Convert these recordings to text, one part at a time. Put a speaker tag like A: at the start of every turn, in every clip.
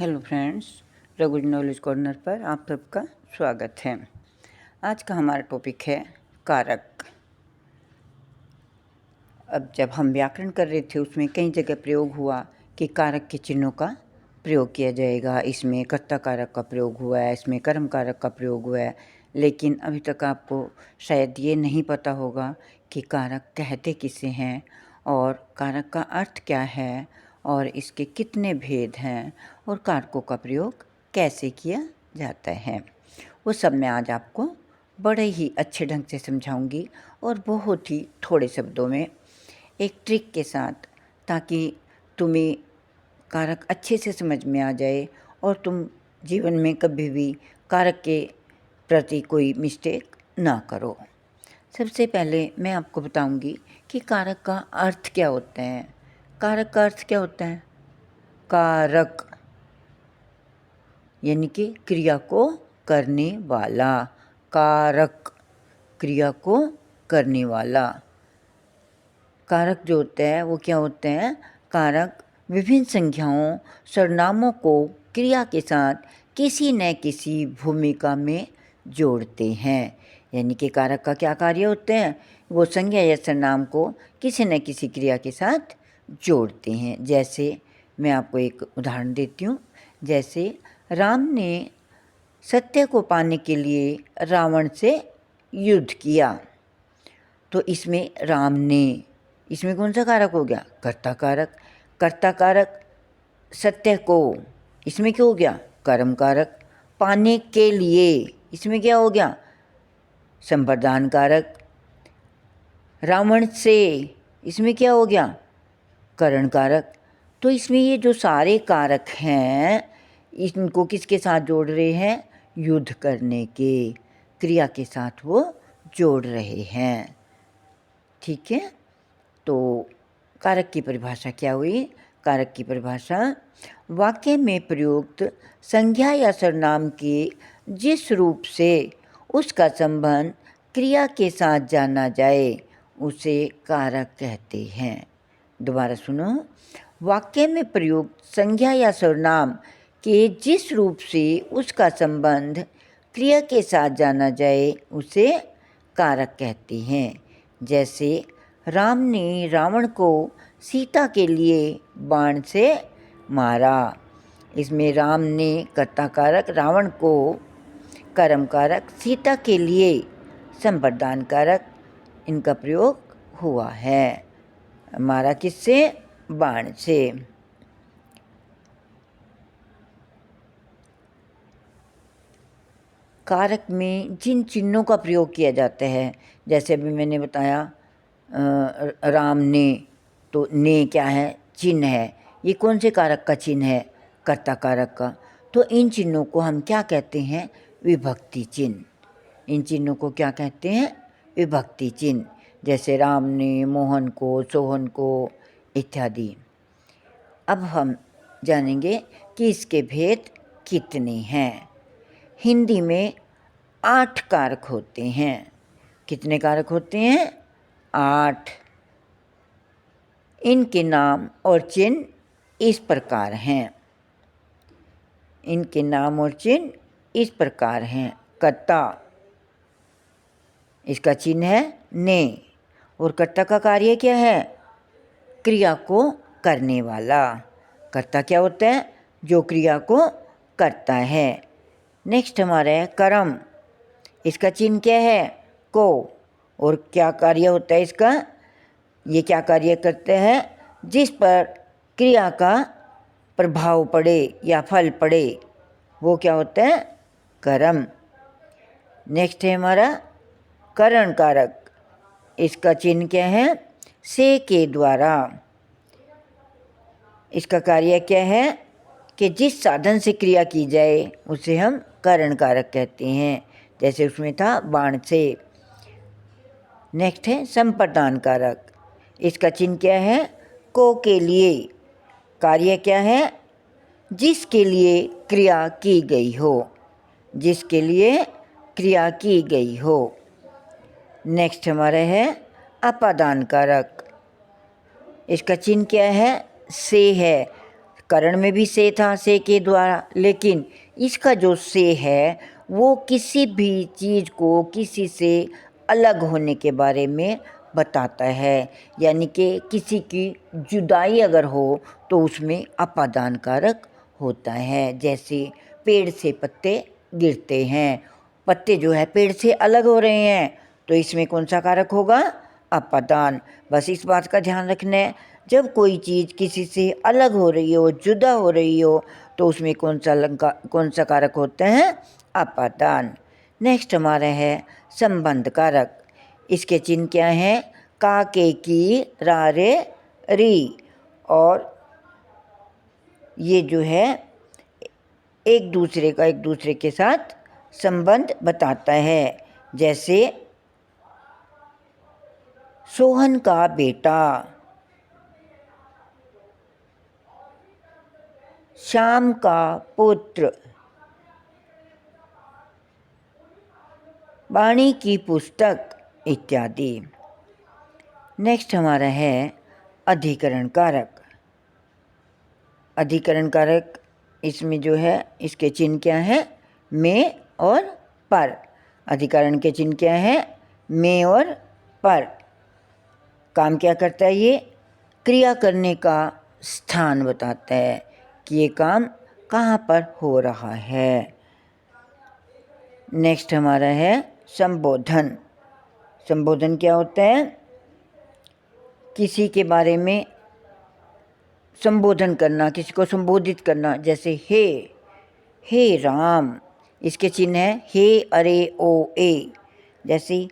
A: Hello friends, रघुज knowledge corner पर आप सबका स्वागत है। आज का हमारा टॉपिक है कारक। अब जब हम व्याकरण कर रहे थे उसमें कई जगह प्रयोग हुआ कि कारक के चिन्हों का प्रयोग किया जाएगा। इसमें कर्ता कारक का प्रयोग हुआ है, इसमें कर्म कारक का प्रयोग हुआ है, लेकिन अभी तक आपको शायद ये नहीं पता होगा कि कारक कहते किसे हैं और कारक का अर्थ क्या है और इसके कितने भेद हैं और कारकों का प्रयोग कैसे किया जाता है। वो सब मैं आज आपको बड़े ही अच्छे ढंग से समझाऊंगी और बहुत ही थोड़े शब्दों में, एक ट्रिक के साथ, ताकि तुम्हें कारक अच्छे से समझ में आ जाए और तुम जीवन में कभी भी कारक के प्रति कोई मिस्टेक ना करो। सबसे पहले मैं आपको बताऊंगी कि कारक का अर्थ क्या होता है। कारक का अर्थ क्या होता है? कारक यानी कि क्रिया को करने वाला। कारक क्रिया को करने वाला। कारक जो होता है वो क्या होते हैं? कारक विभिन्न संख्याओं सर्वनामों को क्रिया के साथ किसी न किसी भूमिका में जोड़ते हैं। यानी कि कारक का क्या कार्य होते हैं? वो संज्ञा या सर्वनाम को किसी न किसी क्रिया के साथ जोड़ते हैं। जैसे मैं आपको एक उदाहरण देती हूँ। जैसे राम ने सत्य को पाने के लिए रावण से युद्ध किया, तो इसमें राम ने, इसमें कौन सा कारक हो गया? कर्ता कारक। कर्ता कारक सत्य को, इसमें क्या हो गया? कर्म कारक। पाने के लिए, इसमें क्या हो गया? संप्रदान कारक। रावण से, इसमें क्या हो गया? करण कारक। तो इसमें ये जो सारे कारक हैं, इनको किसके साथ जोड़ रहे हैं? युद्ध करने के क्रिया के साथ वो जोड़ रहे हैं। ठीक है, तो कारक की परिभाषा क्या हुई? कारक की परिभाषा, वाक्य में प्रयुक्त संज्ञा या सर्वनाम के जिस रूप से उसका संबंध क्रिया के साथ जाना जाए उसे कारक कहते हैं। दोबारा सुनो। वाक्य में प्रयुक्त संज्ञा या सर्वनाम के जिस रूप से उसका संबंध क्रिया के साथ जाना जाए उसे कारक कहते हैं। जैसे राम ने रावण को सीता के लिए बाण से मारा। इसमें राम ने कर्ता कारक, रावण को कर्म कारक, सीता के लिए संप्रदान कारक, इनका प्रयोग हुआ है। मारा किससे? बाण से। कारक में जिन चिन्हों का प्रयोग किया जाता है, जैसे अभी मैंने बताया राम ने, तो ने क्या है? चिन्ह है। ये कौन से कारक का चिन्ह है? कर्ता कारक का। तो इन चिन्हों को हम क्या कहते हैं? विभक्ति चिन्ह। इन चिन्हों को क्या कहते हैं? विभक्ति चिन्ह। जैसे राम ने मोहन को, सोहन को इत्यादि। अब हम जानेंगे कि इसके भेद कितने हैं। हिंदी में 8 कारक होते हैं। कितने कारक होते हैं? 8। इनके नाम और चिन्ह इस प्रकार हैं। इनके नाम और चिन्ह इस प्रकार हैं। कर्ता, इसका चिन्ह है ने, और कर्ता का कार्य क्या है? क्रिया को करने वाला। कर्ता क्या होता है? जो क्रिया को करता है। नेक्स्ट हमारा है कर्म। इसका चिन्ह क्या है? को, और क्या कार्य होता है इसका? ये क्या कार्य करते हैं? जिस पर क्रिया का प्रभाव पड़े या फल पड़े वो क्या होता है? कर्म। नेक्स्ट है हमारा करण कारक। इसका चिन्ह क्या है? से के द्वारा। इसका कार्य क्या है? कि जिस साधन से क्रिया की जाए उसे हम करण कारक कहते हैं। जैसे उसमें था बाण से। नेक्स्ट है संप्रदान कारक। इसका चिन्ह क्या है? को के लिए। कार्य क्या है? जिसके लिए क्रिया की गई हो। जिसके लिए क्रिया की गई हो। नेक्स्ट हमारा है अपादान कारक। इसका चिन्ह क्या है? से है। करण में भी से था, से के द्वारा, लेकिन इसका जो से है वो किसी भी चीज़ को किसी से अलग होने के बारे में बताता है, यानी कि किसी की जुदाई अगर हो तो उसमें अपादान कारक होता है। जैसे पेड़ से पत्ते गिरते हैं, पत्ते जो है पेड़ से अलग हो रहे हैं, तो इसमें कौन सा कारक होगा? अपादान। बस इस बात का ध्यान रखना है, जब कोई चीज़ किसी से अलग हो रही हो, जुदा हो रही हो, तो उसमें कौन सा कारक होता है? अपादान। नेक्स्ट हमारा है संबंध कारक। इसके चिन्ह क्या हैं? का, के, की, रा, रे, री। और ये जो है एक दूसरे के साथ संबंध बताता है। जैसे सोहन का बेटा, श्याम का पुत्र, वाणी की पुस्तक इत्यादि। नेक्स्ट हमारा है अधिकरण कारक। अधिकरण कारक इसमें जो है इसके चिन्ह क्या है? में और पर। अधिकरण के चिन्ह क्या है? में और पर। काम क्या करता है? ये क्रिया करने का स्थान बताता है कि ये काम कहाँ पर हो रहा है। नेक्स्ट हमारा है संबोधन। संबोधन क्या होता है? किसी के बारे में संबोधन करना, किसी को संबोधित करना। जैसे हे राम, इसके चिन्ह है हे, अरे, ओ, ए। जैसे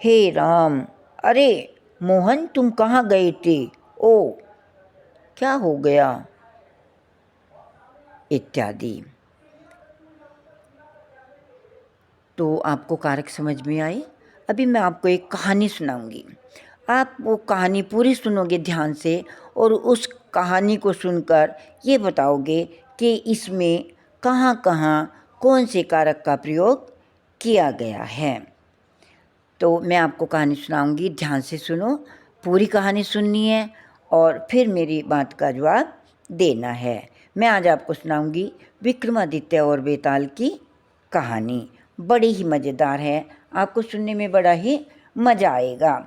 A: हे राम, अरे मोहन तुम कहाँ गए थे? ओ, क्या हो गया? इत्यादि। तो आपको कारक समझ में आई। अभी मैं आपको एक कहानी सुनाऊंगी। आप वो कहानी पूरी सुनोगे ध्यान से, और उस कहानी को सुनकर ये बताओगे कि इसमें कहाँ कहाँ कौन से कारक का प्रयोग किया गया है। तो मैं आपको कहानी सुनाऊंगी, ध्यान से सुनो। पूरी कहानी सुननी है और फिर मेरी बात का जवाब देना है। मैं आज आपको सुनाऊंगी विक्रमादित्य और बेताल की कहानी। बड़ी ही मज़ेदार है, आपको सुनने में बड़ा ही मज़ा आएगा।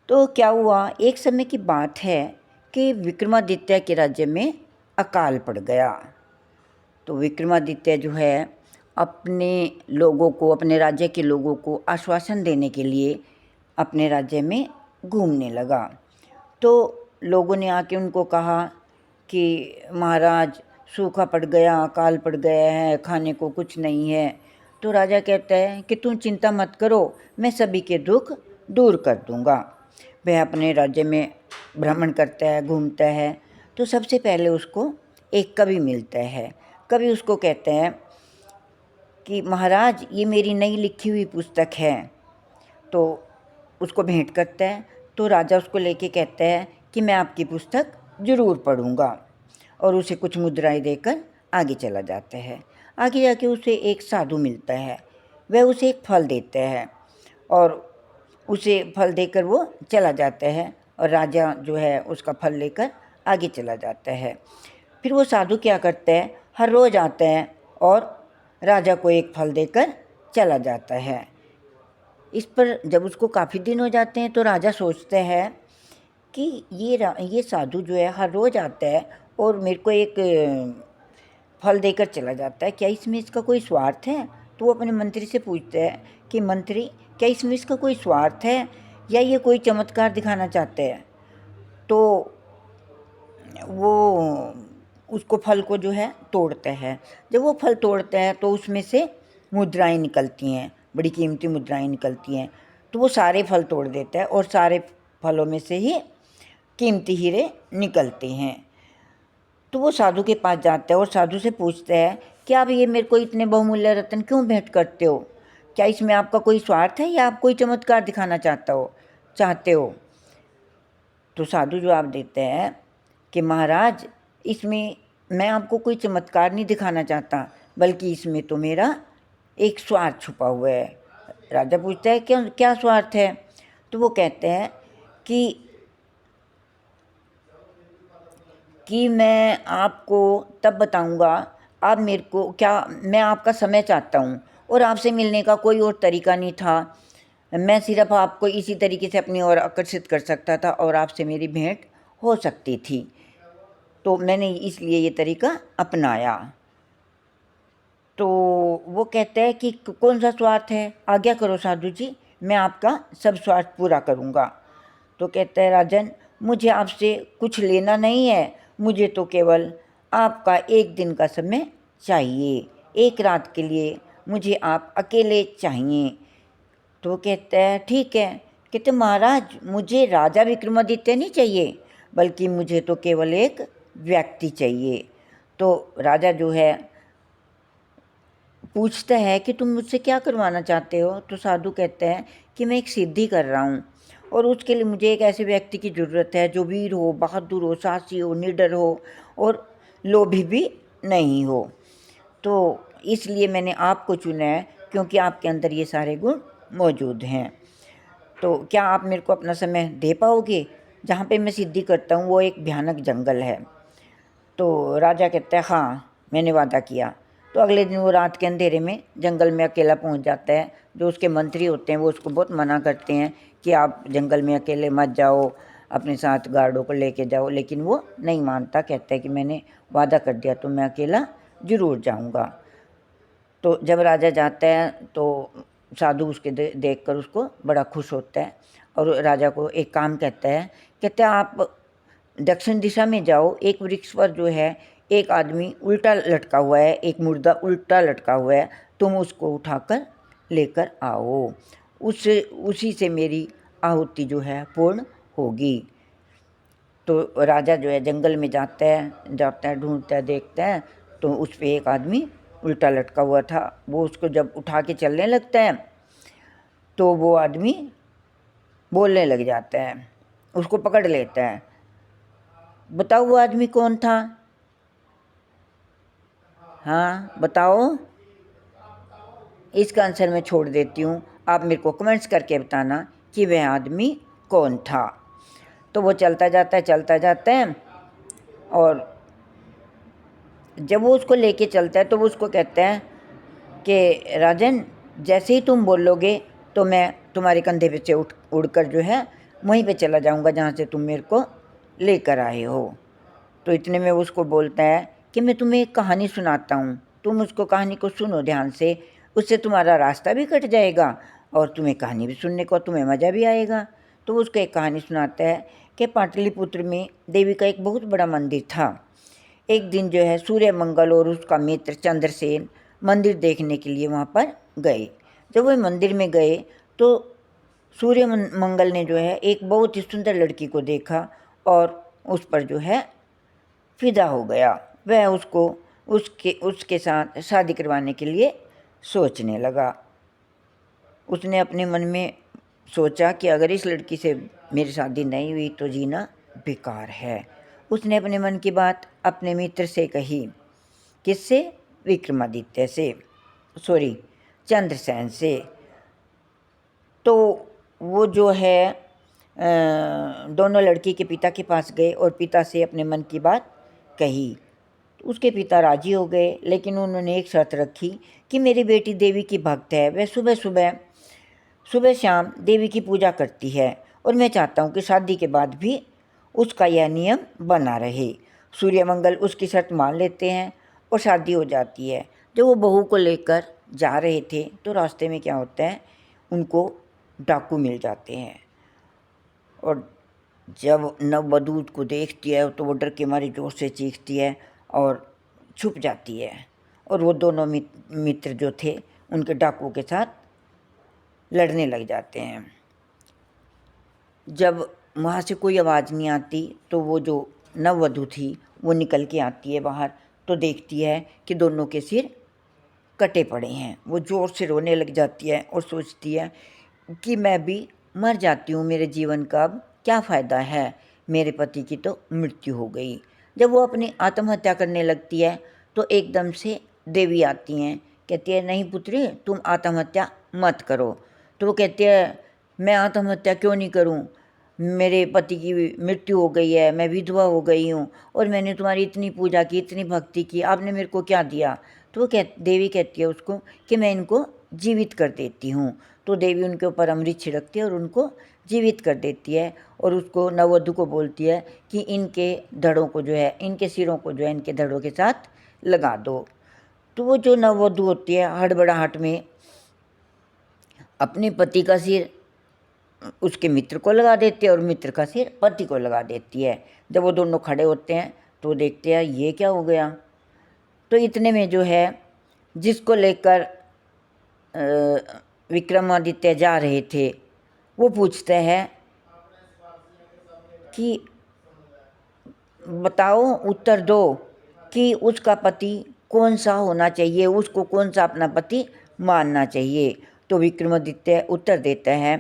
A: तो क्या हुआ, एक समय की बात है कि विक्रमादित्य के राज्य में अकाल पड़ गया। तो विक्रमादित्य जो है अपने लोगों को, अपने राज्य के लोगों को आश्वासन देने के लिए अपने राज्य में घूमने लगा। तो लोगों ने आके उनको कहा कि महाराज सूखा पड़ गया, अकाल पड़ गया है, खाने को कुछ नहीं है। तो राजा कहता है कि तुम चिंता मत करो, मैं सभी के दुख दूर कर दूंगा। वह अपने राज्य में भ्रमण करता है, घूमता है। तो सबसे पहले उसको एक कवि मिलता है। कवि उसको कहते हैं कि महाराज ये मेरी नई लिखी हुई पुस्तक है। तो उसको भेंट करता है। तो राजा उसको लेके कहता है कि मैं आपकी पुस्तक ज़रूर पढ़ूँगा, और उसे कुछ मुद्राएं देकर आगे चला जाता है। आगे जाके उसे एक साधु मिलता है, वह उसे एक फल देता है, और उसे फल देकर वो चला जाता है, और राजा जो है उसका फल लेकर आगे चला जाता है। फिर वो साधु क्या करता है, हर रोज़ आता है और राजा को एक फल देकर चला जाता है। इस पर जब उसको काफ़ी दिन हो जाते हैं तो राजा सोचता है कि ये साधु जो है हर रोज़ आता है और मेरे को एक फल देकर चला जाता है, क्या इसमें इसका कोई स्वार्थ है? तो वो अपने मंत्री से पूछता है कि मंत्री, क्या इसमें इसका कोई स्वार्थ है या ये कोई चमत्कार दिखाना चाहते हैं? तो वो उसको फल को जो है तोड़ता है। जब वो फल तोड़ता है तो उसमें से मुद्राएं निकलती हैं, बड़ी कीमती मुद्राएं निकलती हैं। तो वो सारे फल तोड़ देता है और सारे फलों में से ही कीमती हीरे निकलते हैं। तो वो साधु के पास जाता है और साधु से पूछता है कि आप ये मेरे को इतने बहुमूल्य रत्न क्यों भेंट करते हो? क्या इसमें आपका कोई स्वार्थ है या आप कोई चमत्कार दिखाना चाहते हो? तो साधु जवाब देते हैं कि महाराज इसमें मैं आपको कोई चमत्कार नहीं दिखाना चाहता, बल्कि इसमें तो मेरा एक स्वार्थ छुपा हुआ है। राजा पूछता है क्या स्वार्थ है? तो वो कहते हैं कि कि मैं आपको तब बताऊंगा, आप मेरे को क्या, मैं आपका समय चाहता हूँ और आपसे मिलने का कोई और तरीका नहीं था। मैं सिर्फ आपको इसी तरीके से अपनी ओर आकर्षित कर सकता था और आपसे मेरी भेंट हो सकती थी, तो मैंने इसलिए ये तरीका अपनाया। तो वो कहते हैं कि कौन सा स्वार्थ है, आज्ञा करो साधु जी, मैं आपका सब स्वार्थ पूरा करूँगा। तो कहते हैं राजन, मुझे आपसे कुछ लेना नहीं है, मुझे तो केवल आपका एक दिन का समय चाहिए, एक रात के लिए मुझे आप अकेले चाहिए। तो कहते हैं ठीक है। कहते महाराज, मुझे राजा विक्रमादित्य नहीं चाहिए, बल्कि मुझे तो केवल एक व्यक्ति चाहिए। तो राजा जो है पूछता है कि तुम मुझसे क्या करवाना चाहते हो। तो साधु कहते हैं कि मैं एक सिद्धि कर रहा हूँ और उसके लिए मुझे एक ऐसे व्यक्ति की ज़रूरत है जो वीर हो, बहादुर हो, साहसी हो, निडर हो और लोभी भी नहीं हो। तो इसलिए मैंने आपको चुना है क्योंकि आपके अंदर ये सारे गुण मौजूद हैं। तो क्या आप मेरे को अपना समय दे पाओगे? जहाँ पे मैं सिद्धि करता हूँ वो एक भयानक जंगल है। तो राजा कहता है हाँ, मैंने वादा किया। तो अगले दिन वो रात के अंधेरे में जंगल में अकेला पहुंच जाता है। जो उसके मंत्री होते हैं वो उसको बहुत मना करते हैं कि आप जंगल में अकेले मत जाओ, अपने साथ गार्डों को लेके जाओ, लेकिन वो नहीं मानता। कहता है कि मैंने वादा कर दिया तो मैं अकेला ज़रूर जाऊंगा। तो जब राजा जाता है तो साधु उसके देखकर उसको बड़ा खुश होता है और राजा को एक काम कहता है। कहता है आप दक्षिण दिशा में जाओ, एक वृक्ष पर जो है एक आदमी उल्टा लटका हुआ है, एक मुर्दा उल्टा लटका हुआ है, तुम उसको उठाकर लेकर आओ, उससे उसी से मेरी आहुति जो है पूर्ण होगी। तो राजा जो है जंगल में जाता है, ढूंढता है, देखता है तो उस पर एक आदमी उल्टा लटका हुआ था। वो उसको जब उठा के चलने लगता है तो वो आदमी बोलने लग जाता है, उसको पकड़ लेता है। बताओ वो आदमी कौन था? हाँ बताओ। इसका आंसर मैं छोड़ देती हूँ, आप मेरे को कमेंट्स करके बताना कि वह आदमी कौन था। तो वो चलता जाता है और जब वो उसको लेके चलता है तो वो उसको कहता है कि राजन, जैसे ही तुम बोलोगे तो मैं तुम्हारे कंधे पे से उड़कर जो है वहीं पे चला जाऊंगा जहाँ से तुम मेरे को लेकर आए हो। तो इतने में उसको बोलता है कि मैं तुम्हें एक कहानी सुनाता हूँ, तुम उसको कहानी को सुनो ध्यान से, उससे तुम्हारा रास्ता भी कट जाएगा और तुम्हें कहानी भी सुनने को तुम्हें मज़ा भी आएगा। तो उसको एक कहानी सुनाता है कि पाटलिपुत्र में देवी का एक बहुत बड़ा मंदिर था। एक दिन जो है सूर्य मंगल और उसका मित्र चंद्रसेन मंदिर देखने के लिए वहाँ पर गए। जब वो मंदिर में गए तो सूर्य मंगल ने जो है एक बहुत ही सुंदर लड़की को देखा और उस पर जो है फिदा हो गया। वह उसको उसके साथ शादी करवाने के लिए सोचने लगा। उसने अपने मन में सोचा कि अगर इस लड़की से मेरी शादी नहीं हुई तो जीना बेकार है। उसने अपने मन की बात अपने मित्र से कही। किससे? विक्रमादित्य से, सॉरी चंद्रसेन से। तो वो जो है दोनों लड़की के पिता के पास गए और पिता से अपने मन की बात कही। उसके पिता राजी हो गए, लेकिन उन्होंने एक शर्त रखी कि मेरी बेटी देवी की भक्त है, वह सुबह शाम देवी की पूजा करती है और मैं चाहता हूँ कि शादी के बाद भी उसका यह नियम बना रहे। सूर्यमंगल उसकी शर्त मान लेते हैं और शादी हो जाती है। जब वो बहू को लेकर जा रहे थे तो रास्ते में क्या होता है, उनको डाकू मिल जाते हैं और जब नववधू को देखती है तो वो डर के मारे जोर से चीखती है और छुप जाती है और वो दोनों मित्र जो थे उनके डाकुओं के साथ लड़ने लग जाते हैं। जब वहाँ से कोई आवाज़ नहीं आती तो वो जो नववधू थी वो निकल के आती है बाहर, तो देखती है कि दोनों के सिर कटे पड़े हैं। वो ज़ोर से रोने लग जाती है और सोचती है कि मैं भी मर जाती हूँ, मेरे जीवन का अब क्या फ़ायदा है, मेरे पति की तो मृत्यु हो गई। जब वो अपनी आत्महत्या करने लगती है तो एकदम से देवी आती हैं, कहती है नहीं पुत्री, तुम आत्महत्या मत करो। तो वो कहती है मैं आत्महत्या क्यों नहीं करूं, मेरे पति की मृत्यु हो गई है, मैं विधवा हो गई हूँ और मैंने तुम्हारी इतनी पूजा की, इतनी भक्ति की, आपने मेरे को क्या दिया? तो वो देवी कहती है उसको कि मैं इनको जीवित कर देती हूँ। तो देवी उनके ऊपर अमृत छिड़कती है और उनको जीवित कर देती है और उसको नववधू को बोलती है कि इनके धड़ों को जो है, इनके सिरों को जो है इनके धड़ों के साथ लगा दो। तो वो जो नववधू होती है हड़बड़ाहट में अपने पति का सिर उसके मित्र को लगा देती है और मित्र का सिर पति को लगा देती है। जब वो दोनों खड़े होते हैं तो वो देखते हैं ये क्या हो गया। तो इतने में जो है जिसको लेकर विक्रमादित्य जा रहे थे वो पूछते हैं कि बताओ, उत्तर दो कि उसका पति कौन सा होना चाहिए, उसको कौन सा अपना पति मानना चाहिए। तो विक्रमादित्य उत्तर देते हैं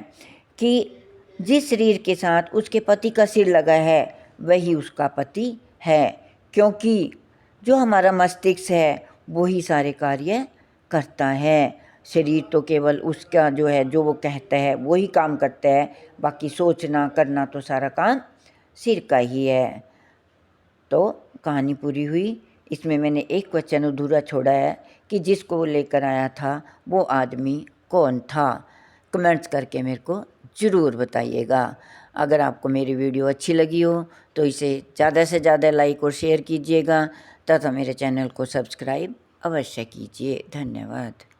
A: कि जिस शरीर के साथ उसके पति का सिर लगा है वही उसका पति है, क्योंकि जो हमारा मस्तिष्क है वही सारे कार्य करता है। शरीर तो केवल उसका जो है, जो वो कहता है वही काम करता है, बाकी सोचना करना तो सारा काम सिर का ही है। तो कहानी पूरी हुई। इसमें मैंने एक क्वेश्चन अधूरा छोड़ा है कि जिसको वो लेकर आया था वो आदमी कौन था। कमेंट्स करके मेरे को ज़रूर बताइएगा। अगर आपको मेरी वीडियो अच्छी लगी हो तो इसे ज़्यादा से ज़्यादा लाइक और शेयर कीजिएगा तथा मेरे चैनल को सब्सक्राइब अवश्य कीजिए। धन्यवाद।